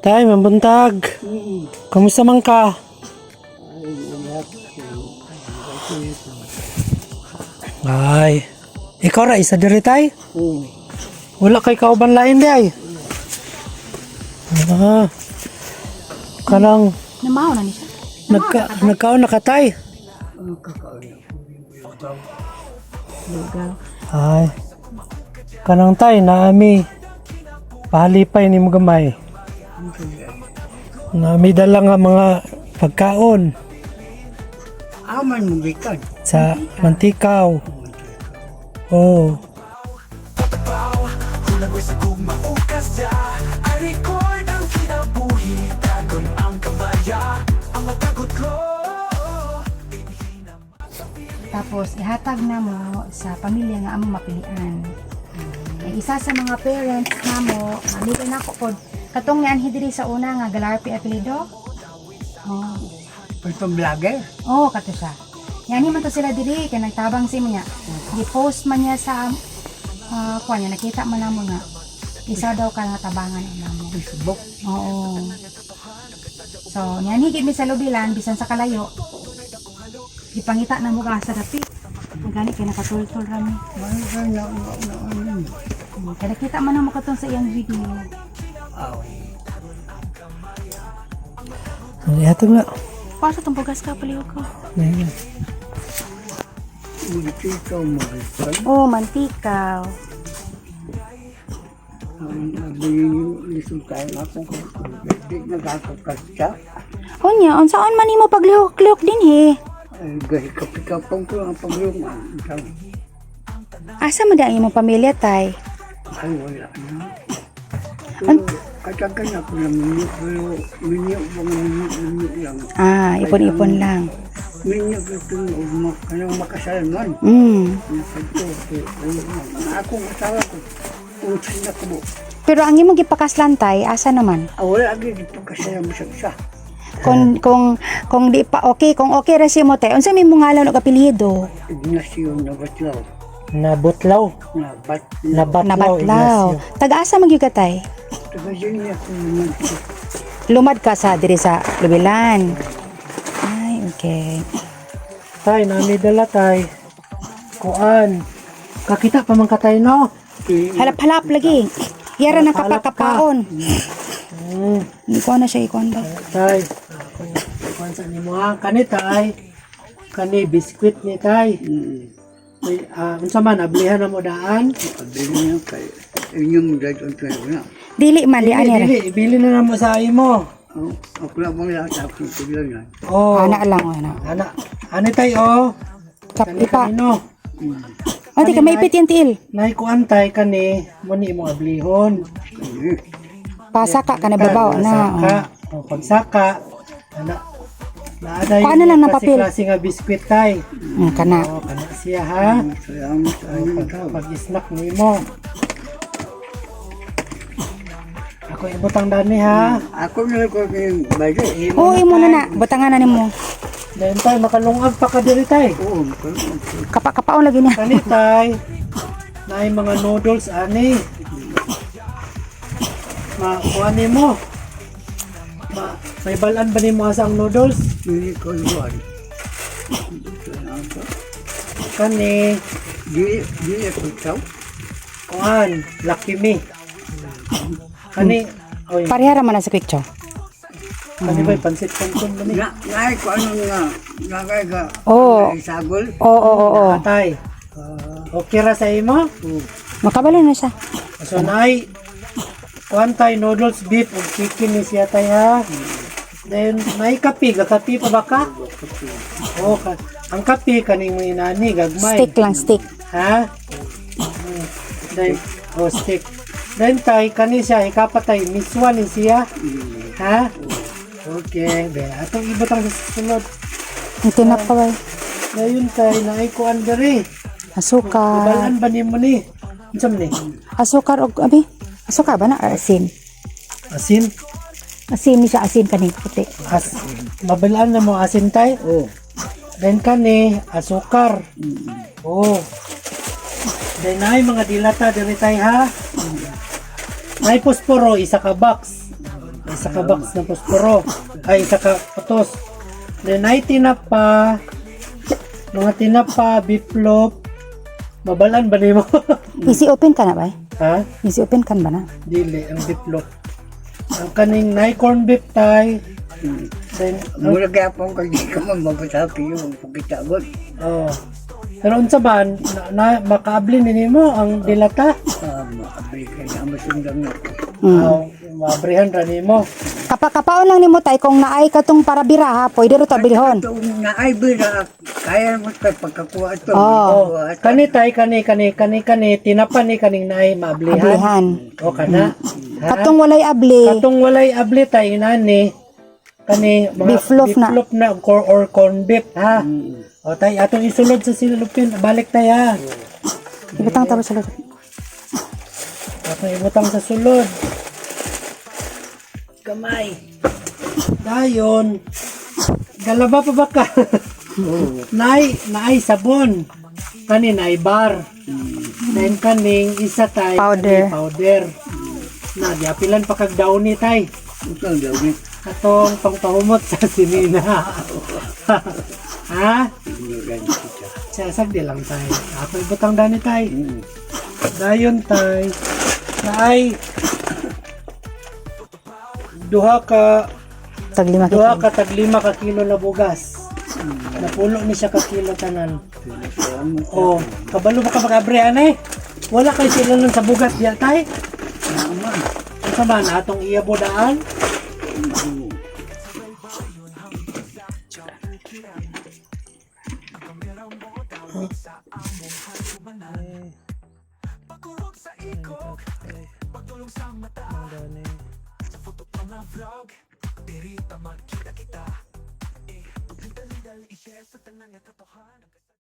Tay, mabuntag. Kamusta man ka? Ay, ikaw ra isa diri tay? Wala kay kauban lain di ay. Kanang Namahaw na ni siya. nagkaon na ka tay? Lugaw. Ay. Kanang tay naami pahalipay ni mo gamay. Naami dala nga mga pagkaon Aman mo gikan. sa mantikaw. Oh. Tapos ihatag na mo sa pamilya nga amo mapilian. Isa sa mga parents namo, dito na ko pod katong ni anhi diri sa una nga Galarpi apelido. Oh. Itong vlogger. Oh, kato siya. Yani man to sila diri kay nagtabang si mo niya. Gi-post man niya sa kuan niya nakita man namo nga isa daw ka nga tabangan namo. Facebook. Oo. So, niyan higit mi sa lubilan bisan sa kalayo. Ipangita na mo ka sa dapit. Ang gani kay nakatultol rami. Kaya nakita man na mo katong sa iyang video. Ito nga. Para sa bugas ka palihog ko. Ayan. Ito mo gikan. Oh, mantikaw. Resulta na ako kung di nagkakasya. Unya, unsaon man nimo paglihok-lihok din he? Ay, gahi kapikapang ko ang pagluma. Asa man ang imong pamilya tay? Ay, wala na. Katagan ako ng minyo lang. Ah, ipon-ipon lang. Minyo ito yung makasalman. Ako asawa ko. Usin na ko mo. Pero ang imong gipakaslan tay, asa naman? Wala lagi dito kasi ang siya. Kung di pa okay, kung okay ra si mo tay, unsa may mong ngalan og apelyido? Ignacio Nabatlaw. Nabutlaw. Nabatlaw. Taga-asa magyud ka tay? Taga niya ako naman. Lumad ka sa diri sa Lubilan. Ay, okay. Tay, naami dala tay. Kuan. Kakita pa man ka tay no? Halap-halap lagi. Yara ng Halap-halap kapakaon. Ikuha na siya, ikuha na. Tay. Kuan sa nimo ha? Kani tay. Kani biskwit ni tay. May unsa man ablihan na mo daan? Abili niya kay inyong dadon tayo na. Dili man, di ani ra. Ibili na mo sa imo. Ako lang bang lahat ako lang yan. Oh. Ana lang, ana. Ano tay oh? Kap Kani ipa. kanino? O, di ka maipit yan tiil. Nay kuan tay kani muni mo ablihon. Pasaka ka na babaw na. Pagsaka. O pagsaka. Ana. Naaday Kuha na lang ng papel. klase nga biskwit tay. Kana. Oh, kana siya ha. Salamat sa inyo. Pag-snack nimo. Ako ibutang dani ha. Ako na ko yung bagay. Oo, imo na na. Butangan na nimo. Dahil tay makalungag pa ka diri tay. Oo, Kapaon lagi na. Kani tay. Nay mga noodles ani. Kuha nimo. May balan ba nimo asang noodles? hindi ko yun. Kani Di ako ikaw. kuan Lucky Me. Kani oy, Parehara man na sa picture. kani ba pansit kanton ba ni? Ngay ko ano nga. Ngay ka. Oo. Sagol. Oo. Tay. Okay ra sa imo? Makabalo na siya. So nay kuan tay noodles beef ug chicken ni siya tay ha. Then may kape, kape pa ba ka? Oh, ang kape kaning mo inani gagmay. Stick lang, stick. Ha? Then stick. Then tay kani siya ikapatay miswa ni siya. Ha? Okay, then atong ibutang sa sunod. Ito na pa ba? Ngayon tay naay kuan diri. Asukar. Balaan ba nimo ni? Unsa man ni? Asukar og abi? Asukar ba na? Or asin? Asin? Asin ni siya, asin kaning puti. Mabalaan na mo asin tay? Oo. Then kani asukar. Oh. Dahil na mga dilata diri tay ha. May posporo, isa ka box. Isa ka box ng posporo. Ay, isa ka patos. Then ay tinapa, mga tinapa, biplop. Mabalan ba nimo? Easy open ka na ba? Ha? Easy open kan ba na? Dili, ang biplop. Ang kaning nai corn beef tay. Then, Mura kaya po kung di ka magbabasapi yung pagkitagot. oh. Pero unsa ba, makaabli nimo ang dilata? Makabili ka na masundang na. Mabrihan ra nimo. Kapakapaon lang nimo tay kung naay katong para bira ha, pwede ro ta bilhon. Ito na ay bira, kaya mo tayo pagkakuha ito. Oh, kani tay kani tinapan ni kaning naay maablihan. Ablihan. O kana. Ha? Katong walay abli. Katong walay abli tay inani kani mga Beef loaf na. na or corn beef ha. O tay atong isulod sa silupin, balik tay ha. Ibutang taro sa loob. Atong ibutang sa sulod. Kamay. Dayon. Galaba pa ba ka? naay sabon. Kani naay bar. Then kaning isa tay Powder. kani powder. Na diapilan pa kag downy tay. Ito ang gawin. Katong pangpahumot sa sinina. Ha? Sasag di lang tay. Ako ibutang dani tay. Dayon tay. Naay duha ka Tag 5 duha kilo. ka tag 5 ka kilo na bugas. Napulo ni siya ka kilo tanan. Oh, kabalo ba ka magabre anay? Wala kay sila nun sa bugas diya tay. Unsa man atong iyabodaan?